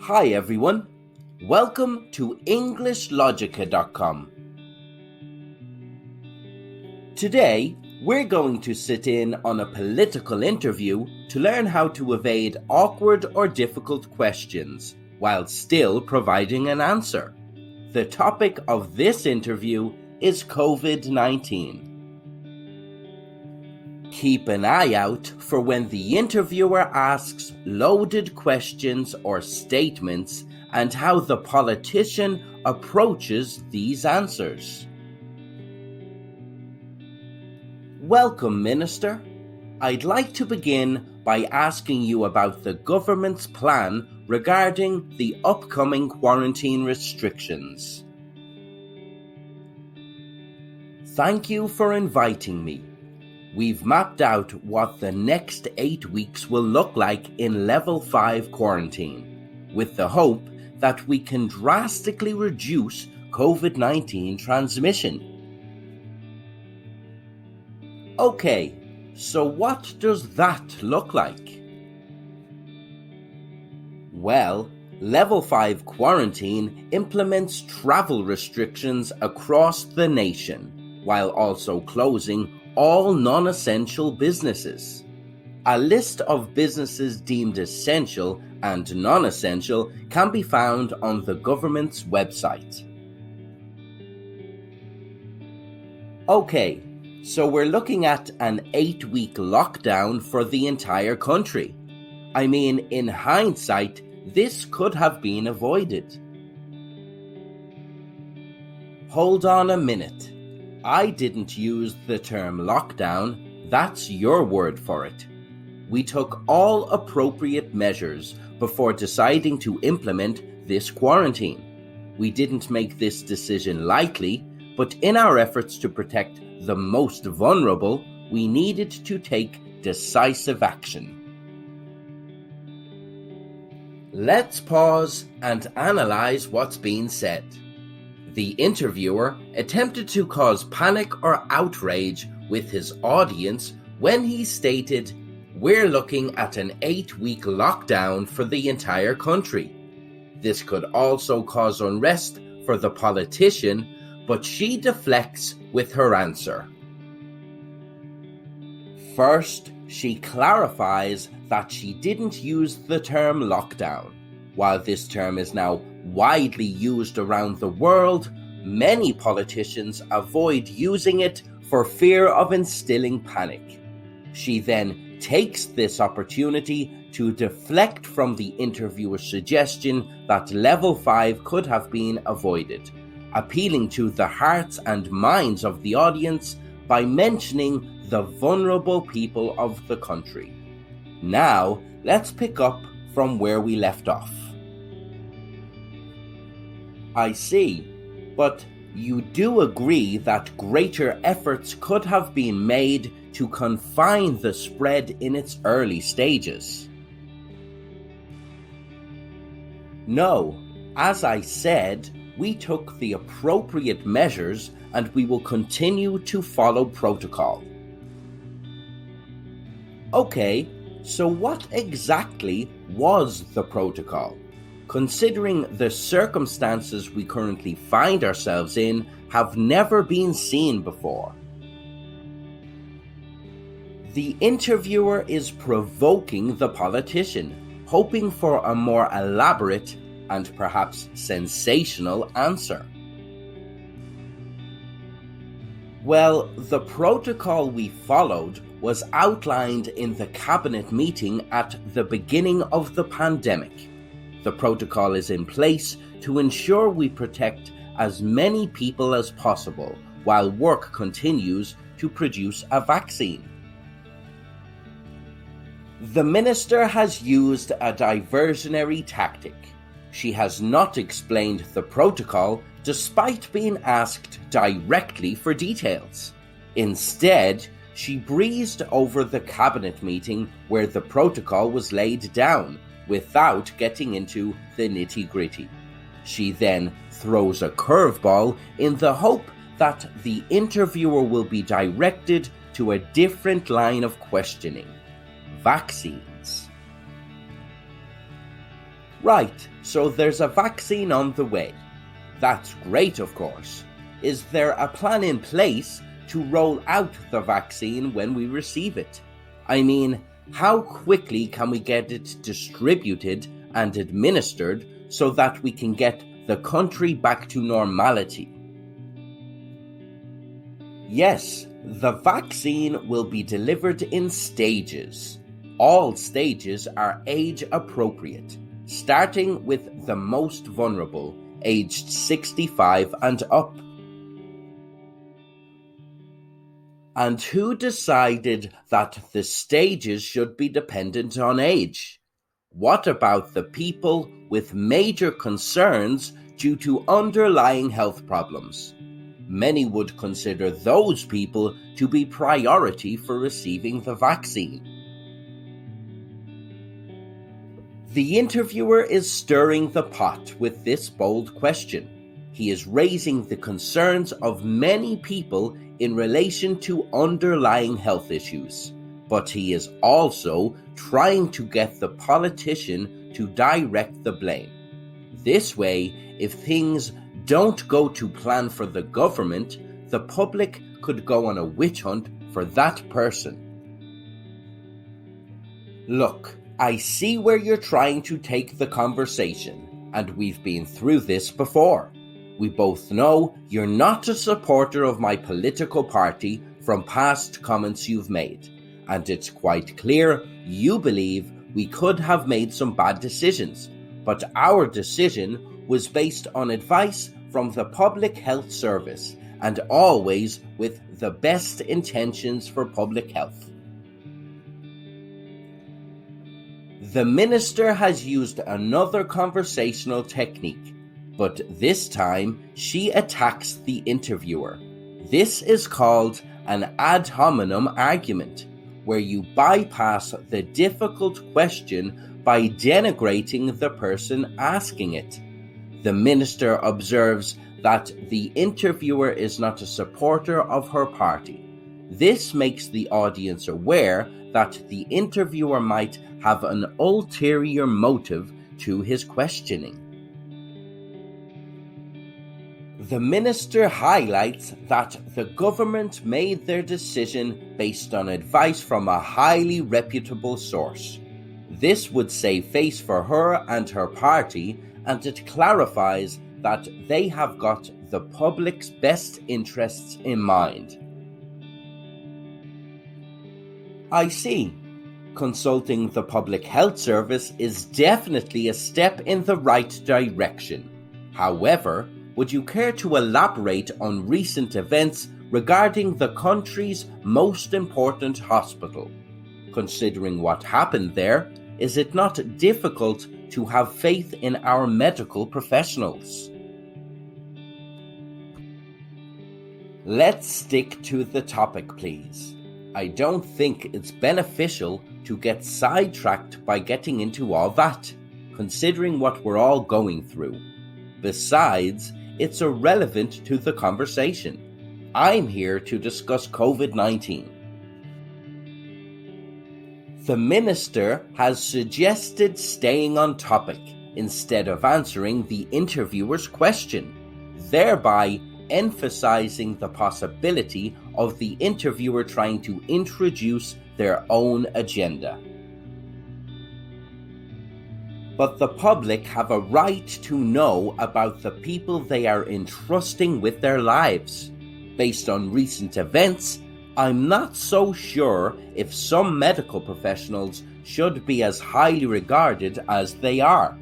Hi everyone, welcome to EnglishLogica.com. Today, we're going to sit in on a political interview to learn how to evade awkward or difficult questions while still providing an answer. The topic of this interview is COVID-19. Keep an eye out for when the interviewer asks loaded questions or statements and how the politician approaches these answers. Welcome, Minister. I'd like to begin by asking you about the government's plan regarding the upcoming quarantine restrictions. Thank you for inviting me. We've mapped out what the next 8 weeks will look like in Level 5 quarantine, with the hope that we can drastically reduce COVID-19 transmission. Okay, so what does that look like? Well, Level 5 quarantine implements travel restrictions across the nation, while also closing all non-essential businesses. A list of businesses deemed essential and non-essential can be found on the government's website. Okay, so we're looking at an 8-week lockdown for the entire country. I mean, in hindsight, this could have been avoided. Hold on a minute. I didn't use the term lockdown, that's your word for it. We took all appropriate measures before deciding to implement this quarantine. We didn't make this decision lightly, but in our efforts to protect the most vulnerable, we needed to take decisive action. Let's pause and analyze what's being said. The interviewer attempted to cause panic or outrage with his audience when he stated, "We're looking at an 8-week lockdown for the entire country." This could also cause unrest for the politician, but she deflects with her answer. First, she clarifies that she didn't use the term lockdown. While this term is now widely used around the world, many politicians avoid using it for fear of instilling panic. She then takes this opportunity to deflect from the interviewer's suggestion that Level 5 could have been avoided, appealing to the hearts and minds of the audience by mentioning the vulnerable people of the country. Now, let's pick up from where we left off. I see, but you do agree that greater efforts could have been made to confine the spread in its early stages. No, as I said, we took the appropriate measures and we will continue to follow protocol. Okay, so what exactly was the protocol? Considering the circumstances we currently find ourselves in have never been seen before. The interviewer is provoking the politician, hoping for a more elaborate and perhaps sensational answer. Well, the protocol we followed was outlined in the cabinet meeting at the beginning of the pandemic. The protocol is in place to ensure we protect as many people as possible while work continues to produce a vaccine. The minister has used a diversionary tactic. She has not explained the protocol despite being asked directly for details. Instead, she breezed over the cabinet meeting where the protocol was laid down without getting into the nitty-gritty. She then throws a curveball in the hope that the interviewer will be directed to a different line of questioning: vaccines. Right, so there's a vaccine on the way. That's great, of course. Is there a plan in place to roll out the vaccine when we receive it? I mean, how quickly can we get it distributed and administered so that we can get the country back to normality? Yes, the vaccine will be delivered in stages. All stages are age appropriate, starting with the most vulnerable, aged 65 and up. And who decided that the stages should be dependent on age? What about the people with major concerns due to underlying health problems? Many would consider those people to be priority for receiving the vaccine. The interviewer is stirring the pot with this bold question. He is raising the concerns of many people in relation to underlying health issues, but he is also trying to get the politician to direct the blame. This way, if things don't go to plan for the government, the public could go on a witch hunt for that person. Look, I see where you're trying to take the conversation, and we've been through this before. We both know you're not a supporter of my political party from past comments you've made, and it's quite clear you believe we could have made some bad decisions, but our decision was based on advice from the Public Health Service and always with the best intentions for public health. The minister has used another conversational technique, but this time she attacks the interviewer. This is called an ad hominem argument, where you bypass the difficult question by denigrating the person asking it. The minister observes that the interviewer is not a supporter of her party. This makes the audience aware that the interviewer might have an ulterior motive to his questioning. The minister highlights that the government made their decision based on advice from a highly reputable source. This would save face for her and her party, and it clarifies that they have got the public's best interests in mind. I see. Consulting the Public Health Service is definitely a step in the right direction. However, would you care to elaborate on recent events regarding the country's most important hospital? Considering what happened there, is it not difficult to have faith in our medical professionals? Let's stick to the topic, please. I don't think it's beneficial to get sidetracked by getting into all that, considering what we're all going through. Besides, it's irrelevant to the conversation. I'm here to discuss COVID-19. The minister has suggested staying on topic instead of answering the interviewer's question, thereby emphasizing the possibility of the interviewer trying to introduce their own agenda. But the public have a right to know about the people they are entrusting with their lives. Based on recent events, I'm not so sure if some medical professionals should be as highly regarded as they are.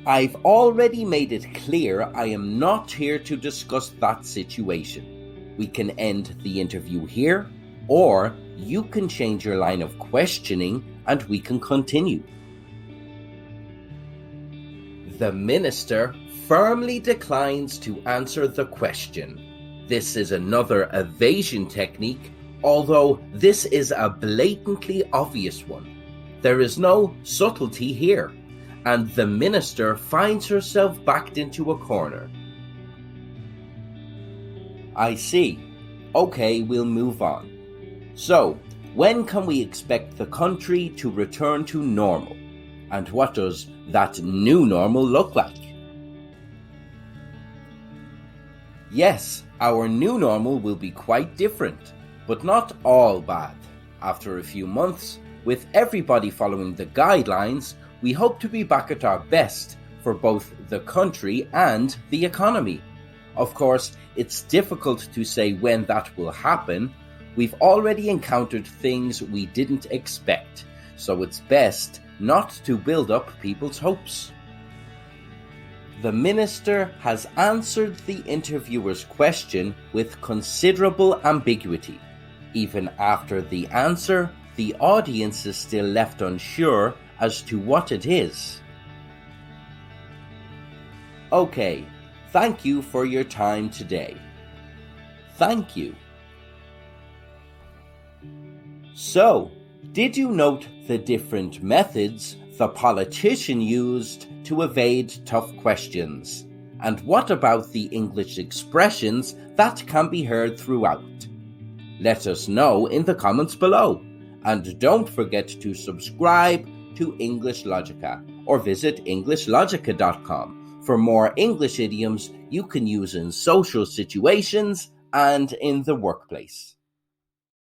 I've already made it clear I am not here to discuss that situation. We can end the interview here, or you can change your line of questioning and we can continue. The minister firmly declines to answer the question. This is another evasion technique, although this is a blatantly obvious one. There is no subtlety here, and the minister finds herself backed into a corner. I see. Okay, we'll move on. So, when can we expect the country to return to normal? And what does that new normal look like? Yes, our new normal will be quite different, but not all bad. After a few months, with everybody following the guidelines, we hope to be back at our best for both the country and the economy. Of course, it's difficult to say when that will happen. We've already encountered things we didn't expect, so it's best not to build up people's hopes. The minister has answered the interviewer's question with considerable ambiguity. Even after the answer, the audience is still left unsure as to what it is. Okay, thank you for your time today. Thank you. So, did you note the different methods the politician used to evade tough questions? And what about the English expressions that can be heard throughout? Let us know in the comments below. And don't forget to subscribe to EnglishLogica or visit EnglishLogica.com for more English idioms you can use in social situations and in the workplace.